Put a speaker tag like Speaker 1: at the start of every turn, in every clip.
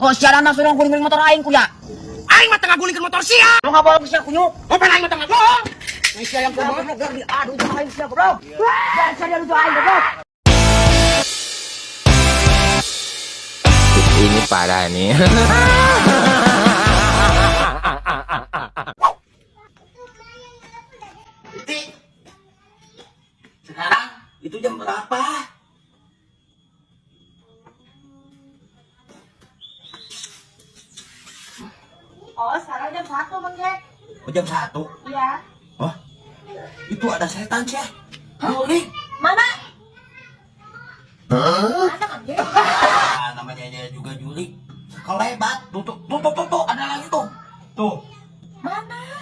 Speaker 1: Oh, siaran na surong guling motor aing kuya.
Speaker 2: Aing mah tengah gulingkeun motor sia.
Speaker 1: Lu ngabal siya kunyo.
Speaker 2: Oh, aing mah tengah bohong.
Speaker 1: Nah, siya yang kumaha di aduh jangan aing siya, bro. Jangan saya lu aing, bro.
Speaker 3: Ini parah nih.
Speaker 2: Sekarang itu jam berapa?
Speaker 4: Oh, sekarang jam 1, Bang Jack.
Speaker 2: Oh, jam 1.
Speaker 4: Iya.
Speaker 2: Oh, itu ada setan sih. Juli.
Speaker 4: Mana? Mana, Bang Jack?
Speaker 2: Namanya dia juga Juli. Kalau hebat, tuh, ada lagi tuh. Tuh.
Speaker 4: Mana?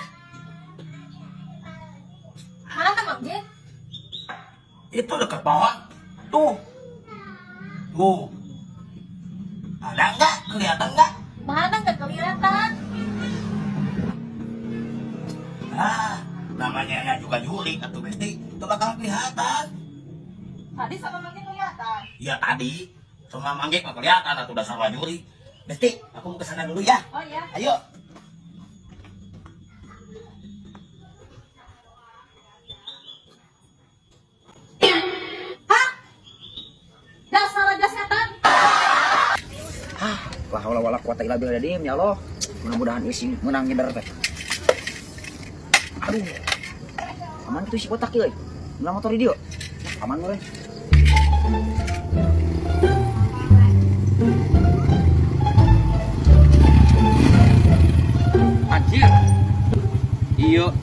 Speaker 4: Mana, Bang Jack?
Speaker 2: Itu dekat pohon. Tuh. Tuh. Ada enggak? Kelihatan enggak?
Speaker 4: Mana nggak kelihatan?
Speaker 2: Namanya juga Juli atau Besti. Itu bakal kelihatan.
Speaker 4: Tadi sama Bang Jack kelihatan.
Speaker 2: Iya tadi. Sama Manggik nggak kelihatan atau udah sama Juli. Besti, aku mau kesana dulu ya.
Speaker 4: Oh iya.
Speaker 2: Ayo.
Speaker 4: Hah? Dasar aja setan.
Speaker 1: Wah, wala kuat illa billah dim ya Allah. Mudah-mudahan isi menang nyender teh. Aduh. Aman kitu si botak euy. Ulah motor di dieu. Aman meureun.
Speaker 3: Anjir. Iya.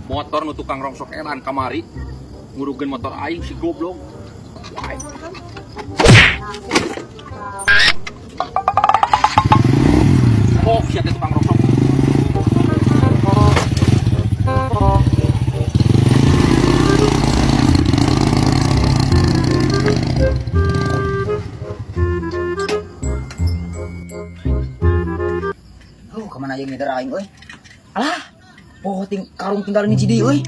Speaker 3: Motor nu tukang rongsok elan kamari. Ngurugeun motor aing si goblok. Aing. Oh, siapa tukang rongsok?
Speaker 1: Kemana aja ngeder aing euy? Alah, poho karung tinggal ini cidi euy.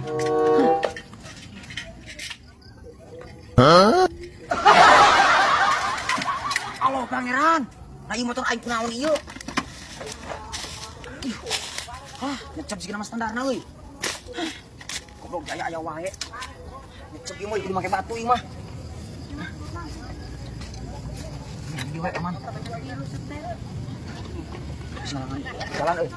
Speaker 1: Halo pangeran, nah ieu motor aing kunaon ieu? Ngecep sih nama standarna euy. Goblok jaya aya wae. Ngecep ieu mah kudu make batu ieu mah. Ini wae aman. Jalan euy.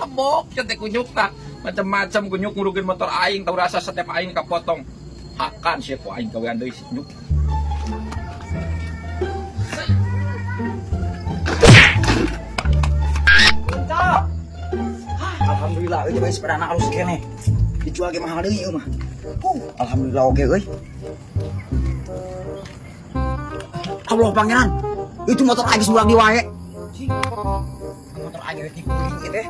Speaker 3: Lebok, cantik kunyuk tak. Macam-macam kunyuk ngurugeun motor aing, tahu rasa setiap aing kapotong. Akan sih ku aing kawean deui kunyuk.
Speaker 1: Alhamdulillah euy bae sepedana alus keneh. Dijual ge mahal deui ieu mah. Alhamdulillah oge euy. Allah pangeran, itu motor aing sulang di wae. Motor aing rek dikuling ieu teh.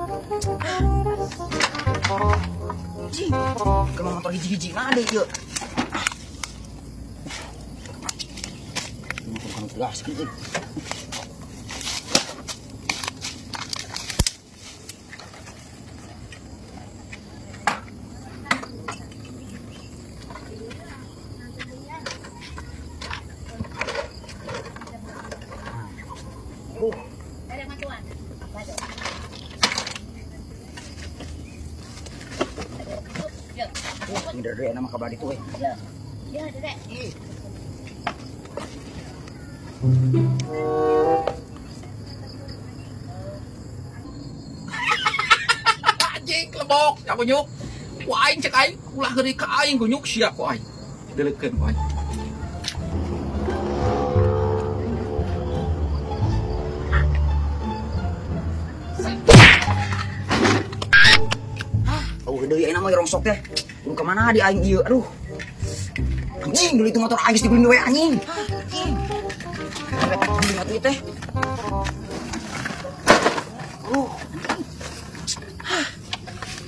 Speaker 1: Kalau motor hiji-hiji mah ada ieu. Motor kan gas kieu.
Speaker 4: Ada bantuan.
Speaker 1: Ini dari nama kabar itu euy.
Speaker 4: Ya, Dedek.
Speaker 3: Anjing lebok, ya kunyuk. Ku aing cek aing, ulah geuri ka aing kunyuk sia ku aing. Deulekeun ku aing.
Speaker 1: Oh, deui ayeuna mah rongsok teh. Kudu ka mana di aing ieu? Aduh. Anjing, dulu itu motor aing dibeli we anjing. Anjing. Beli atuh teh.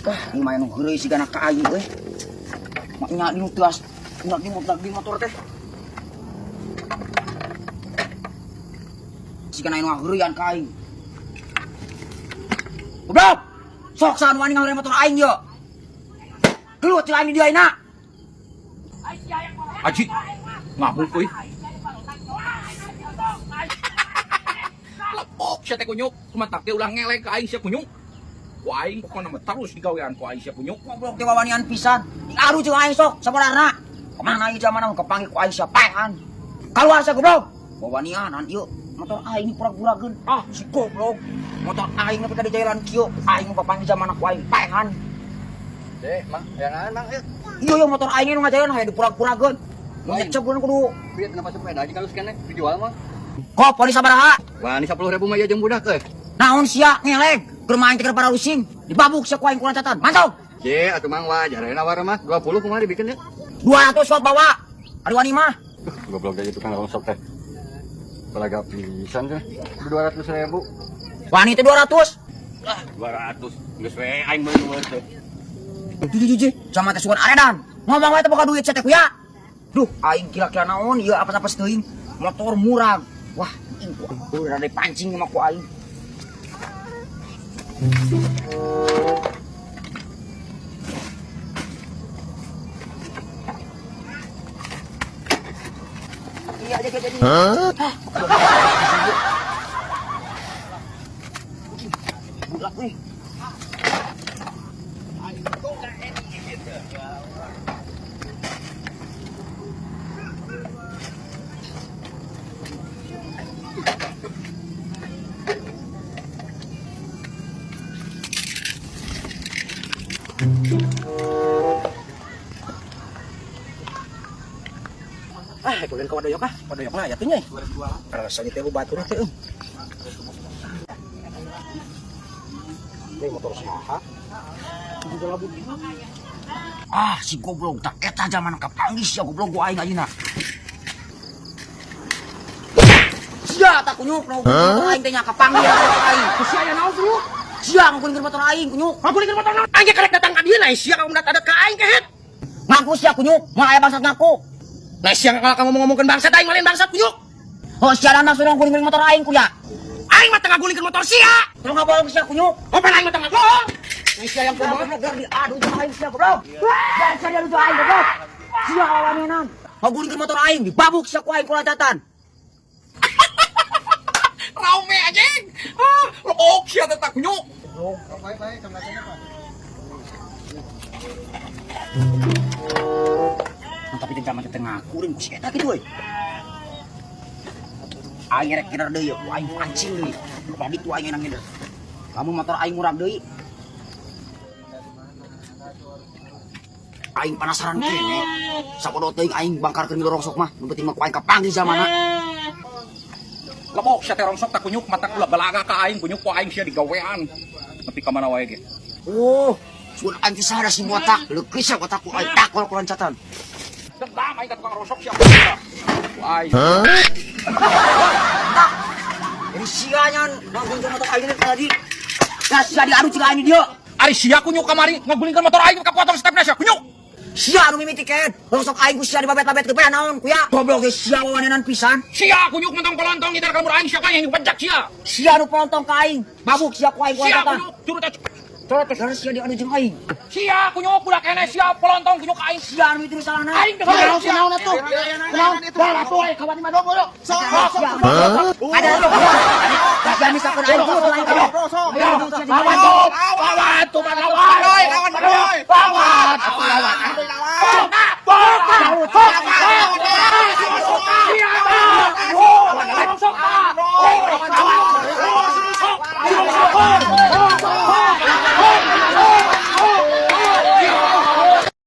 Speaker 1: Ini main heureuy sigana ka aing euy. Maknya di nutuas, nak di motor teh. Sigana anu heureuyan ka aing. Goblok. Sok saan wani ngawere motor aing yo. Gelut cil aing di ayeuna.
Speaker 3: Aji, ngabul ko eh. Lepok siya te kunyuk, kumantak dia ulah ngeleng ke aing siya kunyuk. Ku aing pokona mah terus digawean ku aing siya kunyuk.
Speaker 1: Goblok teh wawanian pisan. Diaru jeung aing sok sabarana. Kemana ieu zaman mah kepanggil ku aing sia pengan. Kaluar sa goblok. Wawanianan ieu motor aing pura-purageun. Ah si goblok. Motor aing nepi ka di jalan kieu. Aing mah papanggil zaman ku aing pengan.
Speaker 5: Deh, Mang, yang Mang, ya.
Speaker 1: Iya motor aing nu ngajalan hayang dipura-purageun. Mun nyecep kudu.
Speaker 5: Biar kenapa sepeda aja kalau sekian dijual mah.
Speaker 1: Kok poni sabaraha?
Speaker 5: Wah, ini 10.000 mah ya jeung budak euy.
Speaker 1: Naon sia ngelek? Keur main teh para rusing. Dibabuk sia ku aing kurang catatan. Mantap.
Speaker 5: Ye, atuh Mang wah, jarane nawar mah 20 kumaha dibikin ya.
Speaker 1: 200 sok bawa. Aduh wani mah.
Speaker 5: Goblok jadi tukang rongsok teh. Pelaga pisan teh. 200.000.
Speaker 1: Wani teh 200.
Speaker 5: 200. Geus we aing meuli teh.
Speaker 1: Jiji, sama teh sugan aredan. Ngomong wae teh boga duit cetek ya. Duh, aing kira-kira naon ieu apa-apa teuing. Motor murah. Wah, udah ada pancing sama ku aing. Iya aja kayak jadi. Bulak nih. Kulen ka wadoyok ah, wadoyok na aya teh nya. Rasanya teh batur teh. Ini motor saha? Ah, si goblok tak eta zaman kapanggis ya goblok gua aing ayeuna. Sia tak kunyuk nu aing teh nya kapanggis aing. Sia aya naon kunyuk? Sia ngagulingkeun motor aing kunyuk. Ngagulingkeun motor aing aing karek datang ka dieu na sia ka mendadak ka aing kehet. Ngaku sia kunyuk, moal aya bangsat ngaku. Nah siang kalau kamu ngomongin bangsat aing malin bangsat kunyuk. Oh sialan maksud ngagulingkeun motor aing kuya. Aing mah teu ngagulingkeun motor sia. Terus ngabolong sia kunyuk. Oh pan aing mah teu ngagolong. Nah sia yang kumaha geus diadu jeung aing sia goblok. Dan sia diadu jeung aing goblok. Sia lawanenan. Ngagulingkeun motor aing dibabuk sia ku aing kulacatan.
Speaker 3: Raume anjing. Ah, lepok siya teh tak kunyuk.
Speaker 5: Baik-baik, kamerakannya Pak.
Speaker 1: Tapi teh zaman teh ngakuring ku si eta kitu euy. Aing rek kider deui, ku aing pancing deui. Badi tu aing nang kider. Kamu motor aing murah deui. Aing penasaran kene. Sapodo teuing aing bangkarkeun rongsok mah, nu penting mah ku aing kapanggih zamanna.
Speaker 3: Lepok siya teh rongsok tak kunyuk mata kula balaga ka aing kunyuk ku aing sia digawean. Tapi ka mana wae ge.
Speaker 1: Oh, sudah aing teh sada si botak, leukis sia botakku aing takol ku lancatan.
Speaker 3: Dendam aing ka tukang rongsok sia. Ku aing.
Speaker 1: Jadi sianya ngagulingkeun motor aing tadi. Ya sia diadu cing aing dieu.
Speaker 3: Ari sia kunyuk kamari ngagulingkeun motor aing ka potong stepna sia kunyuk.
Speaker 1: Sia anu mimiti ken. Rongsok aing ku sia dibabet-babet ke pea naon ku ya. Goblok ge sia wawanenan pisan.
Speaker 3: Sia kunyuk mentong polontong di kamur aing sia yang bejak sia.
Speaker 1: Sia anu pelontong ka aing. Babuk sia ku aing ku
Speaker 3: Sia
Speaker 1: lancatan.
Speaker 3: kunyuk turut aja.
Speaker 1: Terus sia diadu jeung aing.
Speaker 3: Sia kunyuk budak kene sia polontong kunyuk aing.
Speaker 1: Sia anu itu salahna.
Speaker 3: Aing teh
Speaker 1: naon atuh. Naon? Bala tuh aing kawan mah dogo. Ada lu. Kasih misalkan aing tuh lain kali.
Speaker 3: Lawan tuh lawan. Lawan.